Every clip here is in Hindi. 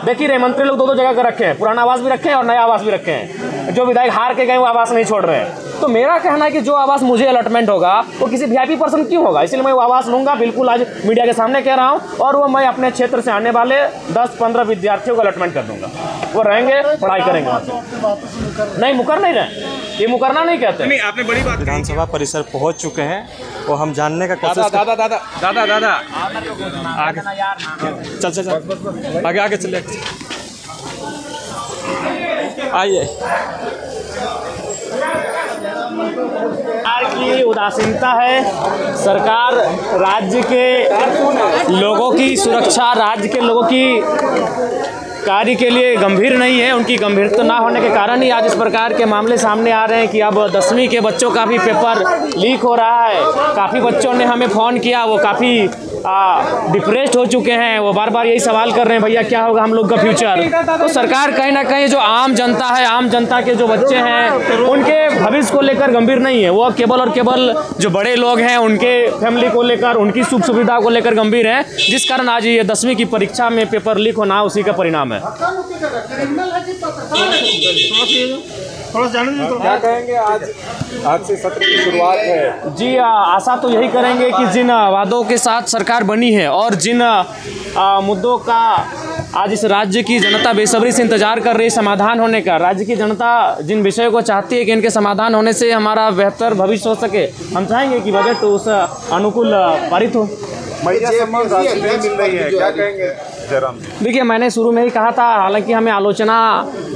देख ही रहे मंत्री लोग 2-2 जगह कर रखे हैं, पुराना आवास भी रखे हैं और नया आवास भी रखे हैं। जो विधायक हार के गए वो आवास नहीं छोड़ रहे हैं। तो मेरा कहना है कि जो आवास मुझे अलॉटमेंट होगा वो किसी वीआईपी पर्सन क्यों होगा, इसलिए मैं वो आवास लूँगा। बिल्कुल आज मीडिया के सामने कह रहा हूँ, और वो मैं अपने क्षेत्र से आने वाले 10-15 विद्यार्थियों को अलॉटमेंट कर दूँगा। वो रहेंगे, पढ़ाई करेंगे वहाँ से। नहीं, मुकर नहीं रहे, ये मुकरना नहीं कहते। नहीं, आपने बड़ी बात। विधानसभा परिसर पहुंच चुके हैं, वो हम जानने का कोशिश दादा आगे चल आगे चले आइए। सरकार की उदासीनता है, सरकार राज्य के लोगों की सुरक्षा, राज्य के लोगों की कार्य के लिए गंभीर नहीं है। उनकी गंभीरता ना होने के कारण ही आज इस प्रकार के मामले सामने आ रहे हैं कि अब 10वीं के बच्चों का भी पेपर लीक हो रहा है। काफ़ी बच्चों ने हमें फ़ोन किया, वो काफ़ी डिप्रेस्ड हो चुके हैं। वो बार बार यही सवाल कर रहे हैं, भैया क्या होगा हम लोग का फ्यूचर। तो सरकार कहीं ना कहीं जो आम जनता है, आम जनता के जो बच्चे हैं उनके भविष्य को लेकर गंभीर नहीं है। वो केवल और केवल जो बड़े लोग हैं उनके फैमिली को लेकर, उनकी सुख सुविधा को लेकर गंभीर है, जिस कारण आज ये 10वीं की परीक्षा में पेपर लीक होना उसी का परिणाम है। क्या कहेंगे, आज से सत्र की शुरुआत है जी। आशा तो यही करेंगे कि जिन वादों के साथ सरकार बनी है और जिन मुद्दों का आज इस राज्य की जनता बेसब्री से इंतजार कर रही है समाधान होने का, राज्य की जनता जिन विषयों को चाहती है कि इनके समाधान होने से हमारा बेहतर भविष्य हो सके, हम चाहेंगे कि बजट उस अनुकूल पारित हो। मैया सम्मान राशि नहीं मिल रही है, क्या कहेंगे जयराम जी? देखिए, मैंने शुरू में ही कहा था, हालांकि हमें आलोचना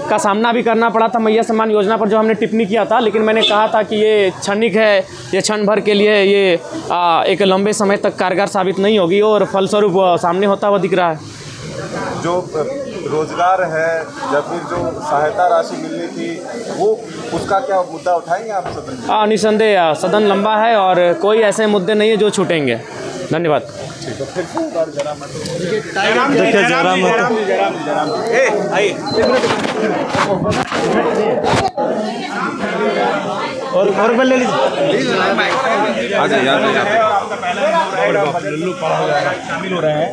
का सामना भी करना पड़ा था मैया सम्मान योजना पर जो हमने टिप्पणी किया था, लेकिन मैंने कहा था कि ये क्षणिक है, ये क्षण भर के लिए, ये एक लंबे समय तक कारगर साबित नहीं होगी और फलस्वरूप सामने होता हुआ दिख रहा है। जो रोजगार है या फिर जो सहायता राशि मिलनी थी, वो उसका क्या मुद्दा उठाएंगे आप सदन? निसंदेह सदन लंबा है और कोई ऐसे मुद्दे नहीं है जो छूटेंगे। धन्यवाद। देखिए जयराम और ले लीजिए। शामिल हो रहे हैं,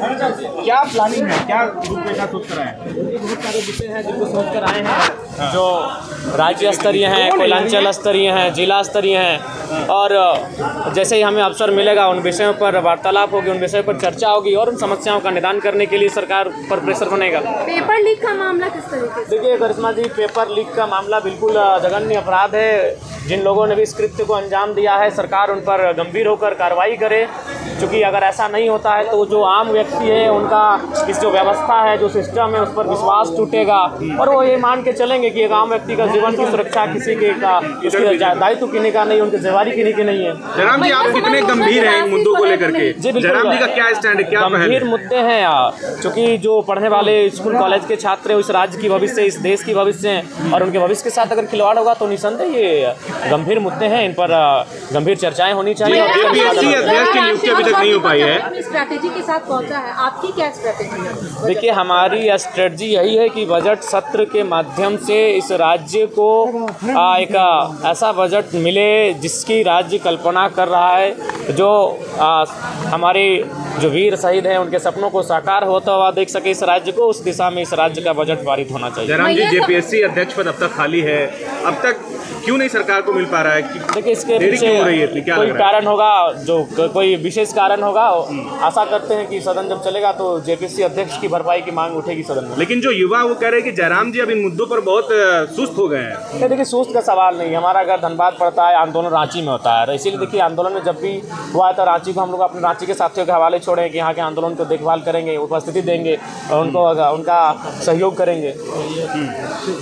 क्या प्लानिंग है, क्या रूपरेखा सोच कर आए हैं? बहुत सारे विषय हैं जिनको सोच कर आए हैं, जो राज्य स्तरीय हैं, कोयलांचल स्तरीय हैं, जिला स्तरीय हैं, और जैसे ही हमें अवसर मिलेगा उन विषयों पर वार्तालाप होगी, उन विषयों पर चर्चा होगी और उन समस्याओं का निदान करने के लिए सरकार पर प्रेशर बनेगा। पेपर लीक का मामला किस तरीके से? देखिए करिश्मा जी, पेपर लीक का मामला बिल्कुल जघन्य अपराध है। जिन लोगों ने भी इस कृत्य को अंजाम दिया है, सरकार उन पर गंभीर होकर कार्रवाई करे, क्योंकि अगर ऐसा नहीं होता है तो जो आम व्यक्ति है उनका इस जो व्यवस्था है, जो सिस्टम है, उस पर विश्वास टूटेगा और वो ये मान के चलेंगे कि एक आम व्यक्ति का जीवन की सुरक्षा किसी के का उसके दायित्व किन्हीं का नहीं, उनकी जिम्मेदारी किन्हीं की नहीं है। जयराम जी, आप कितने गंभीर हैं इन मुद्दों को लेकर के? जी बिल्कुल, जयराम जी का क्या स्टैंड है, क्या गंभीर मुद्दे हैं क्योंकि जो पढ़ने वाले स्कूल कॉलेज के छात्र हैं, इस राज्य की भविष्य, इस देश की भविष्य हैं और उनके भविष्य के साथ अगर खिलवाड़ होगा तो निसंदेह ये गंभीर मुद्दे हैं, इन पर गंभीर चर्चाएं होनी चाहिए। अध्यक्ष की नियुक्ति अभी तक नहीं हो पाई है, अपनी स्ट्रैटेजी के साथ पहुंचा है, आपकी क्या स्ट्रैटेजी है? देखिए, हमारी स्ट्रेटजी यही है कि बजट सत्र के माध्यम से इस राज्य को एक ऐसा बजट मिले जिसकी राज्य कल्पना कर रहा है, जो हमारे जो वीर शहीद हैं उनके सपनों को साकार होता हुआ देख सके इस राज्य को, उस दिशा में इस राज्य का बजट पारित होना चाहिए। जयराम जी, जेपीएससी अध्यक्ष पद अब तक खाली है, अब तक क्यों नहीं सरकार को मिल पा रहा है? देखिए, इसके पीछे हो रही है, क्या कोई कारण होगा, जो कोई विशेष कारण होगा। आशा करते हैं कि सदन जब चलेगा तो जेपीएससी अध्यक्ष की भरपाई की मांग उठेगी सदन में। लेकिन जो युवा वो कह रहे हैं कि जयराम जी अब इन मुद्दों पर बहुत सुस्त हो गए हैं। देखिए, सुस्त का सवाल नहीं, हमारा अगर धनबाद पड़ता है, आंदोलन रांची में होता है, इसीलिए देखिए आंदोलन में जब भी हुआ है तो रांची को हम लोग अपने रांची के साथियों के हवाले छोड़े कि यहाँ के आंदोलन को देखभाल करेंगे, उपस्थिति देंगे और उनको उनका सहयोग करेंगे।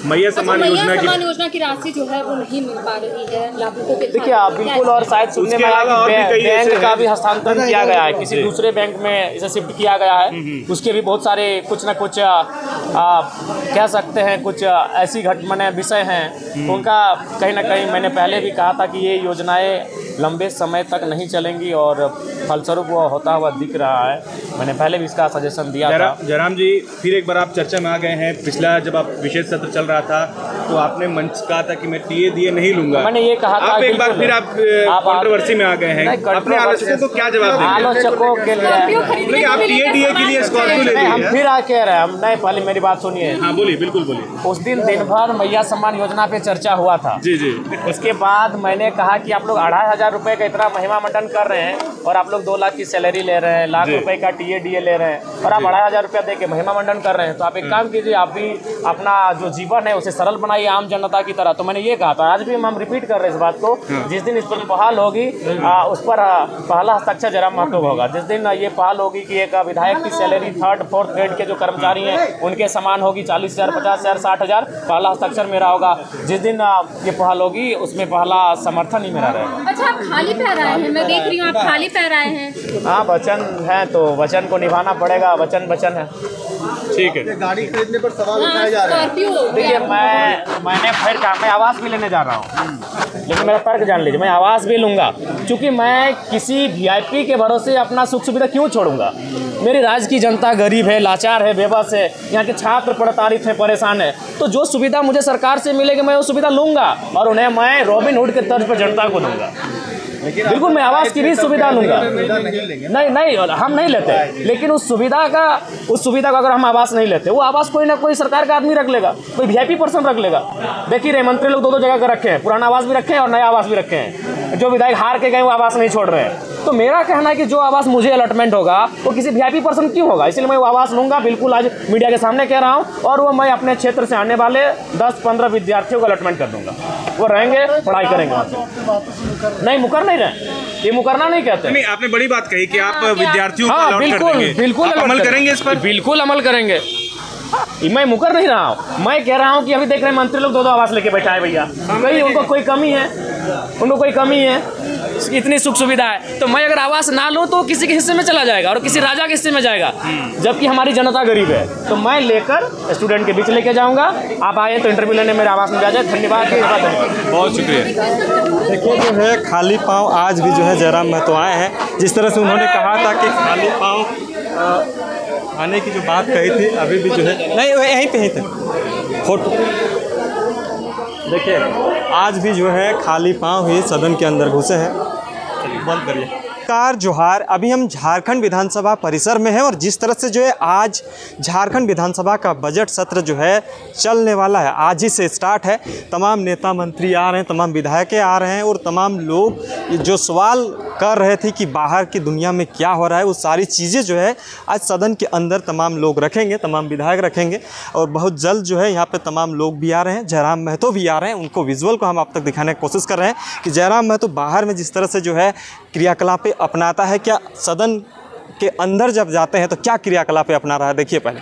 मैया सम्मान योजना की राशि जो है वो नहीं मिल पा रही है लाभुकों के। देखिए बिल्कुल, और शायद सुनने में आया कि बैंक का भी हस्तांतरण किया गया है, किसी दूसरे बैंक में इसे शिफ्ट किया गया है, उसके भी बहुत सारे कुछ ना कुछ कह सकते हैं कुछ ऐसी घटनाएं विषय हैं, उनका कहीं ना कहीं मैंने पहले भी कहा था कि ये योजनाएं लंबे समय तक नहीं चलेंगी और फलस्वरूप वो होता हुआ दिख रहा है। मैंने पहले भी इसका सजेशन दिया था। जयराम जी, फिर एक बार आप चर्चा में आ गए हैं। पिछला जब आप विशेष सत्र चल रहा था तो आपने मंच कहा था कि मैं टीए नहीं लूंगा। मैंने ये कहा था, आप एक बार फिर आप कंट्रोवर्सी में आ गए हैं। अपने आलोचकों को क्या जवाब देंगे? आलोचकों के लिए आप टीए के लिए स्कॉर्पियो ले हम फिर आ कह रहे हैं, हम नहीं, पहले मेरी बात सुनिए। हाँ बोलिए, बिल्कुल बोलिए। उस दिन भर मैया सम्मान योजना पे चर्चा हुआ था। जी जी। उसके बाद मैंने कहा कि आप लोग 2500 रुपये का इतना महिमा मंडन कर रहे हैं और आप लोग 2 लाख की सैलरी ले रहे हैं, लाख रुपए का टीए ले रहे हैं और आप 2500 रुपया दे के महिमा मंडन कर रहे हैं। तो आप एक काम कीजिए, आप भी अपना जो जीवन है उसे सरल बनाइए आम जनता की तरह। तो मैंने ये कहा था, आज भी हम रिपीट कर रहे हैं इस बात को। जिस दिन इस पर पहल होगी उस पर पहला हस्ताक्षर जयराम महतो होगा। जिस दिन ये पहल होगी कि एक विधायक की सैलरी 3rd 4th ग्रेड के जो कर्मचारी हैं उनके समान होगी, 40,000, 50,000, 60,000, पहला हस्ताक्षर मेरा होगा। जिस दिन ये पहल होगी उसमें पहला समर्थन ही मेरा रहेगा। अच्छा, आप खाली पैर आए हैं, मैं देख रही हूँ आप खाली पैर आए हैं। हाँ, वचन है तो वचन को निभाना पड़ेगा, वचन है। ठीक है। गाड़ी खरीदने पर सवाल उठाए जा रहे हैं। देखिए, मैंने फिर कहा मैं आवास भी लेने जा रहा हूँ, लेकिन मेरा तर्क जान लीजिए, मैं आवास भी लूँगा क्योंकि मैं किसी वीआईपी के भरोसे अपना सुख सुविधा क्यों छोड़ूंगा। मेरी राज्य की जनता गरीब है, लाचार है, बेबस है, यहाँ के छात्र प्रताड़ित है, परेशान है। तो जो सुविधा मुझे सरकार से मिलेगी मैं वो सुविधा लूँगा और उन्हें मैं रॉबिन हुड के तर्ज पर जनता को दूंगा। बिल्कुल, मैं आवास की भी सुविधा लूंगा। नहीं, हम नहीं लेते, लेकिन उस सुविधा को अगर हम आवास नहीं लेते, वो आवास कोई ना कोई सरकार का आदमी रख लेगा, कोई वीआईपी पर्सन रख लेगा। देखिए रहे मंत्री लोग 2 जगह का रखे हैं, पुराना आवास भी रखे हैं और नया आवास भी रखे हैं। जो विधायक हार के गए वो आवास नहीं छोड़ रहे हैं। तो मेरा कहना है कि जो आवास मुझे अलॉटमेंट होगा वो किसी वीआईपी पर्सन क्यों होगा, इसलिए मैं वो आवास लूंगा। बिल्कुल आज मीडिया के सामने कह रहा हूँ और वो मैं अपने क्षेत्र से आने वाले 10-15 विद्यार्थियों को अलॉटमेंट कर दूंगा। वो रहेंगे, पढ़ाई करेंगे। नहीं, मुकर नहीं रहे, ये मुकरना नहीं कहते। नहीं, आपने बड़ी बात कही कि आप विद्यार्थियों को अलॉट कर देंगे। बिल्कुल अमल करेंगे इस पर? बिल्कुल अमल करेंगे। मैं मुकर नहीं रहा हूँ, मैं कह रहा हूँ कि अभी देख रहे हैं मंत्री लोग 2 आवास लेके बैठा है भैया। कहीं उनको कोई कमी है, इतनी सुख सुविधा है। तो मैं अगर आवास ना लूँ तो किसी के हिस्से में चला जाएगा और किसी राजा के हिस्से में जाएगा, जबकि हमारी जनता गरीब है। तो मैं लेकर स्टूडेंट के बीच लेके जाऊँगा। आप आए तो इंटरव्यू लेने मेरे आवास में जा जाए। धन्यवाद, बहुत शुक्रिया। देखिए, जो है खाली पाँव आज भी जो है जयराम महतो आए हैं। जिस तरह से उन्होंने कहा था कि खाली पाँव आने की जो बात कही थी, अभी भी जो है नहीं, यहीं पे ही थे फोटो। देखिए, आज भी जो है खाली पाँव ही सदन के अंदर घुसे हैं। बंद करिए। नमस्कार, जोहार। अभी हम झारखंड विधानसभा परिसर में हैं और जिस तरह से जो है आज झारखंड विधानसभा का बजट सत्र जो है चलने वाला है, आज ही से स्टार्ट है। तमाम नेता मंत्री आ रहे हैं, तमाम विधायक आ रहे हैं और तमाम लोग जो सवाल कर रहे थे कि बाहर की दुनिया में क्या हो रहा है, वो सारी चीज़ें जो है आज सदन के अंदर तमाम लोग रखेंगे, तमाम विधायक रखेंगे और बहुत जल्द जो है यहाँ पे तमाम लोग भी आ रहे हैं। जयराम महतो भी आ रहे हैं, उनको विजुअल को हम आप तक दिखाने की कोशिश कर रहे हैं कि जयराम महतो बाहर में जिस तरह से जो है क्रियाकलापें अपनाता है, क्या सदन के अंदर जब जाते हैं तो क्या क्रियाकलापें अपना रहा है, देखिए पहले।